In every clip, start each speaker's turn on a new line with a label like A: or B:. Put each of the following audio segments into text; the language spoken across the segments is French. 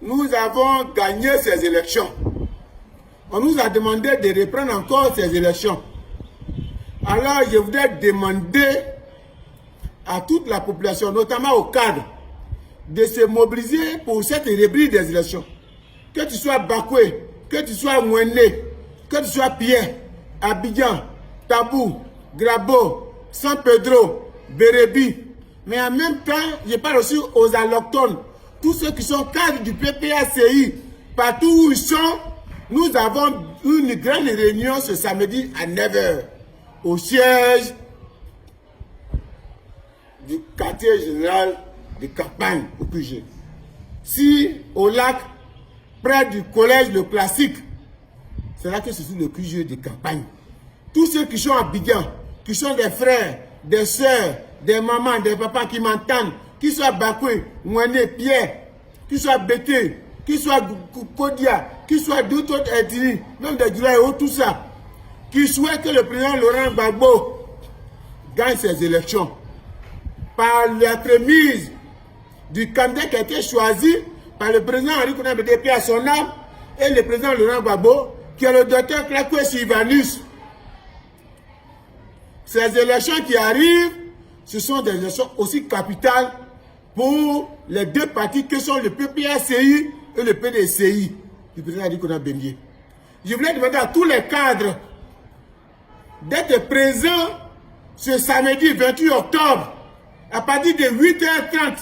A: nous avons gagné ces élections. On nous a demandé de reprendre encore ces élections. Alors, je voudrais demander à toute la population, notamment aux cadres, de se mobiliser pour cette reprise des élections. Que tu sois Bakoué, que tu sois Mouené, que tu sois Pierre, Abidjan, Tabou, Grabo, San Pedro, Bérébi. Mais en même temps, je parle aussi aux allochtones, tous ceux qui sont cadres du PPACI, partout où ils sont. Nous avons une grande réunion ce samedi à 9 h au siège du quartier général de campagne au QG. Si au lac, près du collège Le Classique, c'est là que se trouve le QG de campagne. Tous ceux qui sont à Abidjan, qui sont des frères, des sœurs, des mamans, des papas qui m'entendent, qui soient Bakoué, Mouené, Pierre, qui soient Bété, qui soient Kodia, qui soient d'autres ethnies, même des Djoula et autres, tout ça, qui souhaitent que le président Laurent Gbagbo gagne ses élections par la prémise du candidat qui a été choisi par le président Henri Konan Bédé à son âme et le président Laurent Gbagbo, qui est le docteur Klakwe Sylvanus. Ces élections qui arrivent, ce sont des élections aussi capitales pour les deux partis que sont le PPACI et le PDCI du président Henri Konan Bédé. Je voulais demander à tous les cadres d'être présents ce samedi 28 octobre à partir de 8h30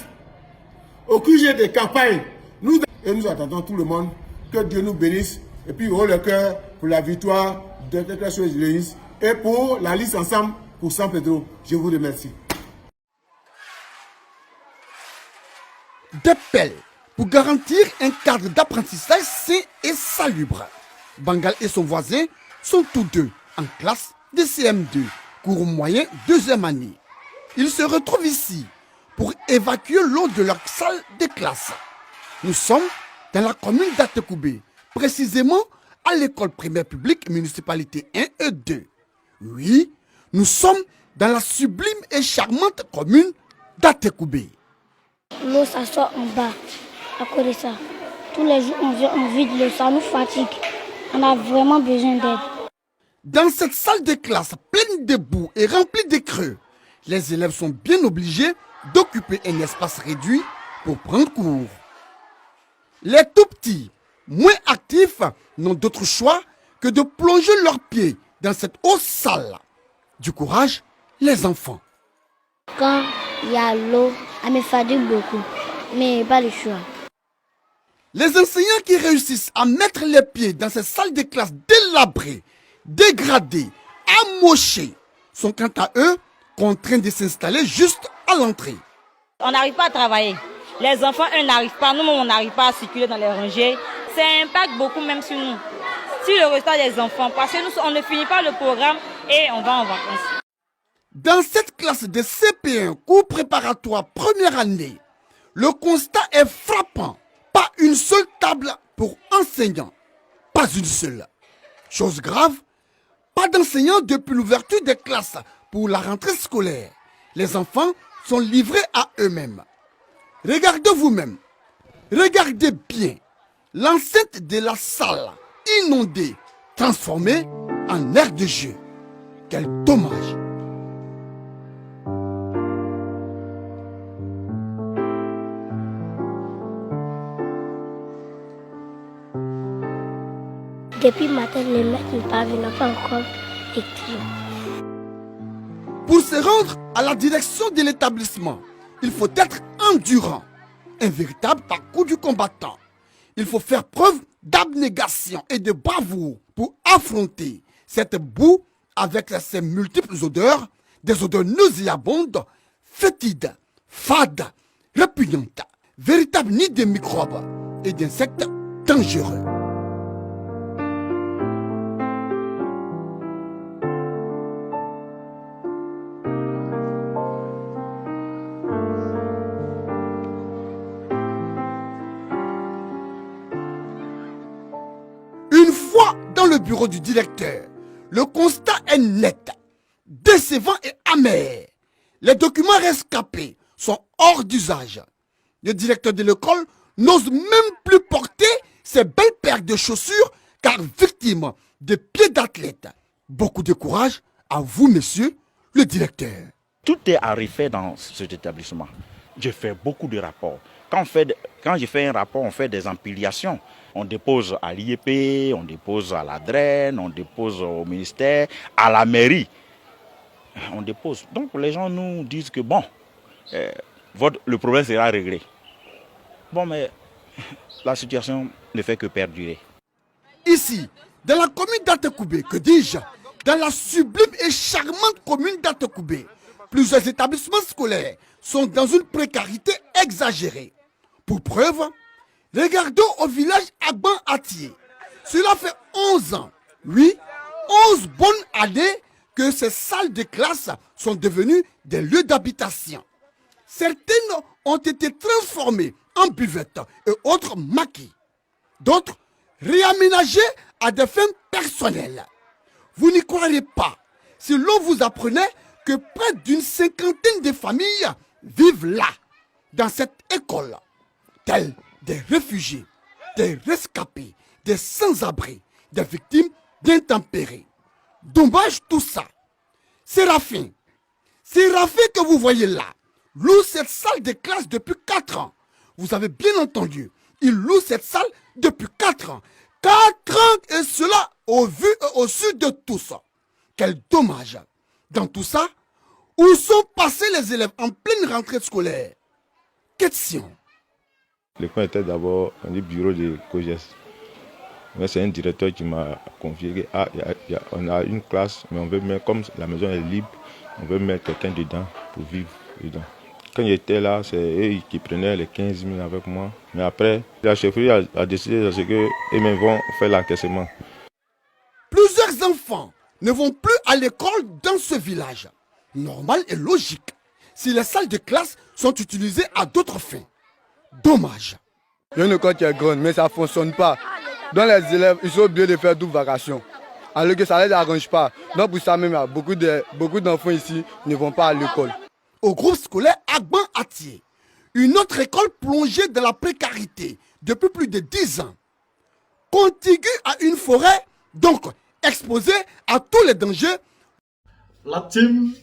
A: au QG de campagne. Nous attendons tout le monde. Que Dieu nous bénisse. Et puis, haut le cœur pour la victoire de Tétras et pour la liste ensemble pour San Pedro. Je vous remercie.
B: Des pelles pour garantir un cadre d'apprentissage sain et salubre. Bangal et son voisin sont tous deux en classe de CM2, cours moyen 2e année. Ils se retrouvent ici pour évacuer l'eau de leur salle de classe. Nous sommes dans la commune d'Atekoubé, précisément à l'école primaire publique municipalité 1 et 2. Oui, nous sommes dans la sublime et charmante commune d'Atekoubé.
C: L'eau s'assoit en bas, à cause de ça. Tous les jours, on vient, on vide l'eau, ça nous fatigue. On a vraiment besoin d'aide.
B: Dans cette salle de classe pleine de boue et remplie de creux, les élèves sont bien obligés d'occuper un espace réduit pour prendre cours. Les tout petits, moins actifs, n'ont d'autre choix que de plonger leurs pieds dans cette eau sale. Du courage, les enfants.
C: Quand il y a l'eau, elle me fatigue beaucoup, mais pas le choix.
B: Les enseignants qui réussissent à mettre les pieds dans ces salles de classe délabrées, dégradées, amochées, sont quant à eux contraints de s'installer juste à l'entrée.
D: On n'arrive pas à travailler. Les enfants, eux, n'arrivent pas. Nous-mêmes, on n'arrive pas à circuler dans les rangées. Ça impacte beaucoup même sur nous, sur le restant des enfants. Parce que nous, on ne finit pas le programme et on va en vacances.
B: Dans cette classe de CP1, cours préparatoire première année, le constat est frappant. Pas une seule table pour enseignants. Pas une seule. Chose grave, pas d'enseignants depuis l'ouverture des classes pour la rentrée scolaire. Les enfants sont livrés à eux-mêmes. Regardez vous-même. Regardez bien. L'enceinte de la salle inondée, transformée en aire de jeu. Quel dommage.
C: Depuis matin, les maîtres ne parviennent pas encore écrire.
B: Pour se rendre à la direction de l'établissement, il faut être endurant. Un véritable parcours du combattant. Il faut faire preuve d'abnégation et de bravoure pour affronter cette boue avec ses multiples odeurs, des odeurs nauséabondes, fétides, fades, répugnantes, véritables nids de microbes et d'insectes dangereux. Le bureau du directeur, le constat est net, décevant et amer. Les documents rescapés sont hors d'usage. Le directeur de l'école n'ose même plus porter ses belles paires de chaussures car victime de pieds d'athlète. Beaucoup de courage à vous, monsieur le directeur.
E: Tout est à refaire dans cet établissement. J'ai fait beaucoup de rapports. Quand je fais un rapport, on fait des empilations. On dépose à l'IEP, on dépose à la DREN, on dépose au ministère, à la mairie. On dépose. Donc les gens nous disent que bon, le problème sera réglé. Bon, mais la situation ne fait que perdurer.
B: Ici, dans la commune d'Atekoubé, que dis-je, dans la sublime et charmante commune d'Atekoubé, plusieurs établissements scolaires sont dans une précarité exagérée. Pour preuve, regardons au village Agban-Atié. Cela fait 11 ans, oui, 11 bonnes années que ces salles de classe sont devenues des lieux d'habitation. Certaines ont été transformées en buvettes et autres maquis. D'autres réaménagées à des fins personnelles. Vous n'y croirez pas si l'on vous apprenait que près d'une cinquantaine de familles vivent là, dans cette école, tels des réfugiés, des rescapés, des sans-abri, des victimes d'intempéries. Dommage tout ça. Séraphin que vous voyez là, loue cette salle de classe depuis 4 ans. Vous avez bien entendu, il loue cette salle depuis 4 ans. 4 ans et cela au vu et au su de tous. Quel dommage. Dans tout ça, où sont passés les élèves en pleine rentrée scolaire? Question.
F: L'école était d'abord un bureau de COGES. Mais c'est un directeur qui m'a confié on a une classe, mais on veut mettre, comme la maison est libre, on veut mettre quelqu'un dedans pour vivre dedans. Quand j'étais là, c'est eux qui prenaient les 15 000 avec moi. Mais après, la chefferie a décidé de ce qu'eux-mêmes vont faire l'encaissement.
B: Plusieurs enfants ne vont plus à l'école dans ce village. Normal et logique, si les salles de classe sont utilisées à d'autres fins. Dommage.
G: Il y a une école qui est grande, mais ça ne fonctionne pas. Donc les élèves, ils sont obligés de faire double vacation. Alors que ça ne les arrange pas. Donc pour ça même, beaucoup d'enfants ici ne vont pas à l'école.
B: Au groupe scolaire Agban-Atié, une autre école plongée dans la précarité depuis plus de 10 ans. Contiguë à une forêt, donc exposée à tous les dangers.
H: La team,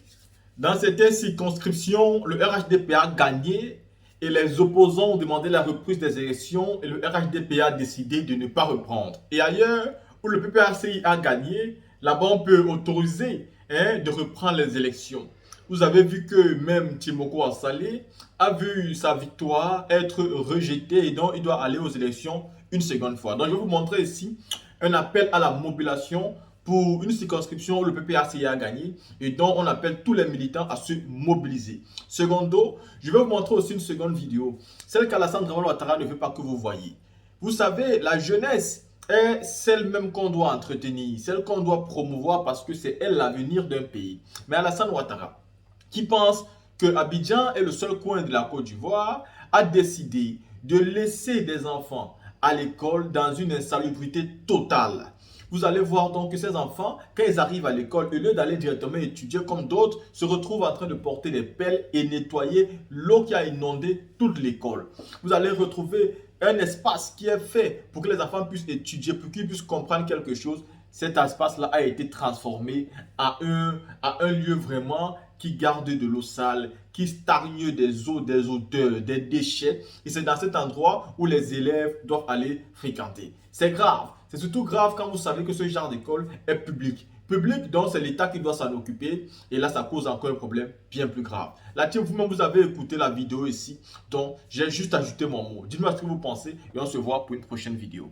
H: dans cette circonscription, le RHDP a gagné et les opposants ont demandé la reprise des élections et le RHDP a décidé de ne pas reprendre. Et ailleurs, où le PPACI a gagné, là-bas on peut autoriser de reprendre les élections. Vous avez vu que même Timoko Assalé a vu sa victoire être rejetée et donc il doit aller aux élections une seconde fois. Donc je vais vous montrer ici un appel à la mobilisation pour une circonscription où le PPACI a gagné et dont on appelle tous les militants à se mobiliser. Secondo, je vais vous montrer aussi une seconde vidéo, celle qu'Alassane Dramane Ouattara ne veut pas que vous voyez. Vous savez, la jeunesse est celle même qu'on doit entretenir, celle qu'on doit promouvoir parce que c'est elle l'avenir d'un pays. Mais Alassane Ouattara, qui pense que Abidjan est le seul coin de la Côte d'Ivoire, a décidé de laisser des enfants à l'école dans une insalubrité totale. Vous allez voir donc que ces enfants, quand ils arrivent à l'école, au lieu d'aller directement étudier comme d'autres, se retrouvent en train de porter des pelles et nettoyer l'eau qui a inondé toute l'école. Vous allez retrouver un espace qui est fait pour que les enfants puissent étudier, pour qu'ils puissent comprendre quelque chose. Cet espace-là a été transformé à un lieu vraiment qui garde de l'eau sale, qui stagne des eaux, des odeurs, des déchets. Et c'est dans cet endroit où les élèves doivent aller fréquenter. C'est grave. C'est surtout grave quand vous savez que ce genre d'école est public. Public, donc c'est l'État qui doit s'en occuper. Et là, ça cause encore un problème bien plus grave. La team, vous-même, vous avez écouté la vidéo ici. Donc, j'ai juste ajouté mon mot. Dites-moi ce que vous pensez et on se voit pour une prochaine vidéo.